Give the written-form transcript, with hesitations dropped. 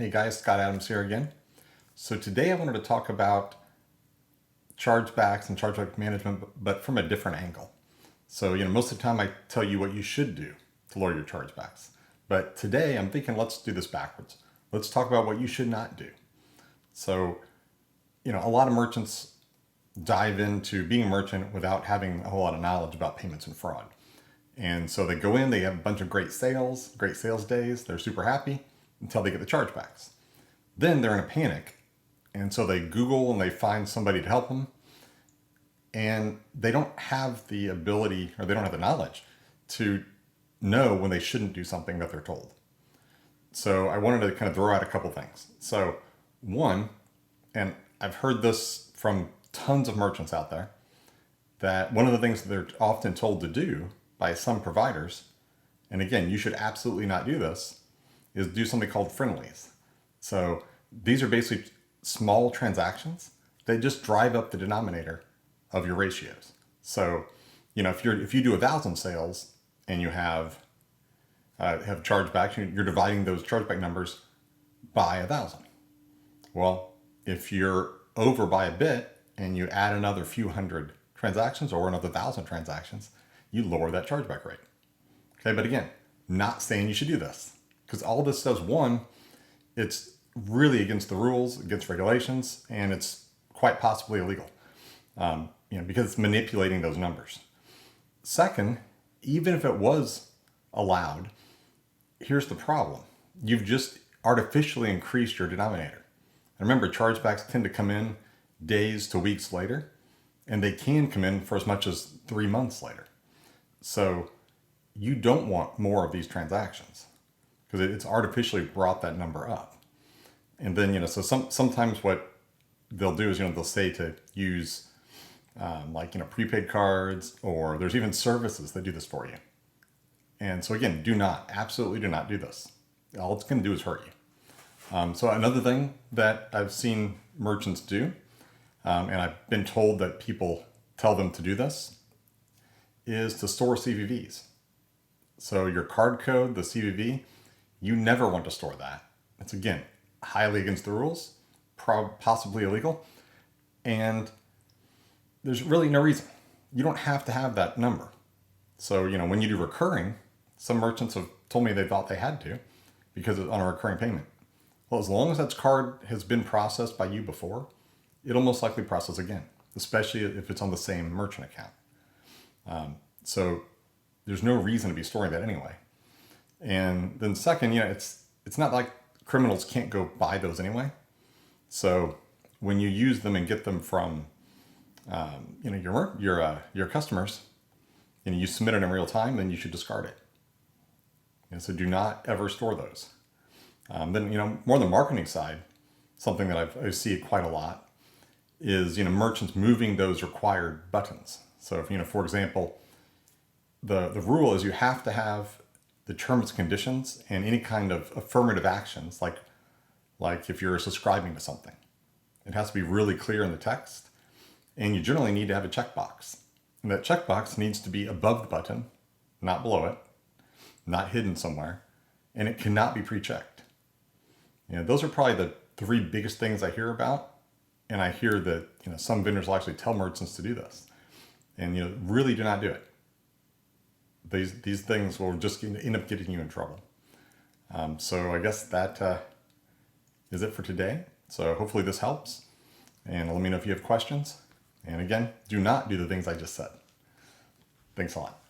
Hey guys, Scott Adams here again. So today I wanted to talk about chargebacks and chargeback management, but from a different angle. So, most of the time I tell you what you should do to lower your chargebacks. But today I'm thinking let's do this backwards. Let's talk about what you should not do. So, a lot of merchants dive into being a merchant without having a whole lot of knowledge about payments and fraud. And so they go in, they have a bunch of great sales days, they're super happy until they get the chargebacks. Then they're in a panic. And so they Google and they find somebody to help them. And they don't have the ability or they don't have the knowledge to know when they shouldn't do something that they're told. So I wanted to kind of throw out a couple things. So one, and I've heard this from tons of merchants out there, that one of the things that they're often told to do by some providers, and again, you should absolutely not do this, is do something called friendlies. So these are basically small transactions that just drive up the denominator of your ratios. So, if you do 1,000 sales and you have chargebacks, you're dividing those chargeback numbers by 1,000. Well, if you're over by a bit and you add another few hundred transactions or another 1,000 transactions, you lower that chargeback rate. Okay, but again, not saying you should do this, because all this does, one, it's really against the rules, against regulations, and it's quite possibly illegal, because it's manipulating those numbers. Second, even if it was allowed, here's the problem. You've just artificially increased your denominator. And remember, chargebacks tend to come in days to weeks later, and they can come in for as much as 3 months later. So you don't want more of these transactions because it's artificially brought that number up. And then, so sometimes what they'll do is, they'll say to use prepaid cards, or there's even services that do this for you. And so again, absolutely do not do this. All it's going to do is hurt you. So another thing that I've seen merchants do, and I've been told that people tell them to do this, is to store CVVs. So your card code, the CVV, you never want to store that. It's, again, highly against the rules, possibly illegal, and there's really no reason. You don't have to have that number. So, when you do recurring, some merchants have told me they thought they had to because it's on a recurring payment. Well, as long as that card has been processed by you before, it'll most likely process again, especially if it's on the same merchant account. So there's no reason to be storing that anyway. And then second, it's not like criminals can't go buy those anyway. So when you use them and get them from, your customers, and you submit it in real time, then you should discard it. And so do not ever store those. Then, more on the marketing side, something that I see quite a lot is, merchants moving those required buttons. So if, for example, the rule is you have to have the terms and conditions and any kind of affirmative actions, like if you're subscribing to something. It has to be really clear in the text, and you generally need to have a checkbox. And that checkbox needs to be above the button, not below it, not hidden somewhere, and it cannot be pre-checked. Those are probably the 3 biggest things I hear about, and I hear that some vendors will actually tell merchants to do this, and really do not do it. These things will just end up getting you in trouble. So I guess that is it for today. So hopefully this helps, and let me know if you have questions. And again, do not do the things I just said. Thanks a lot.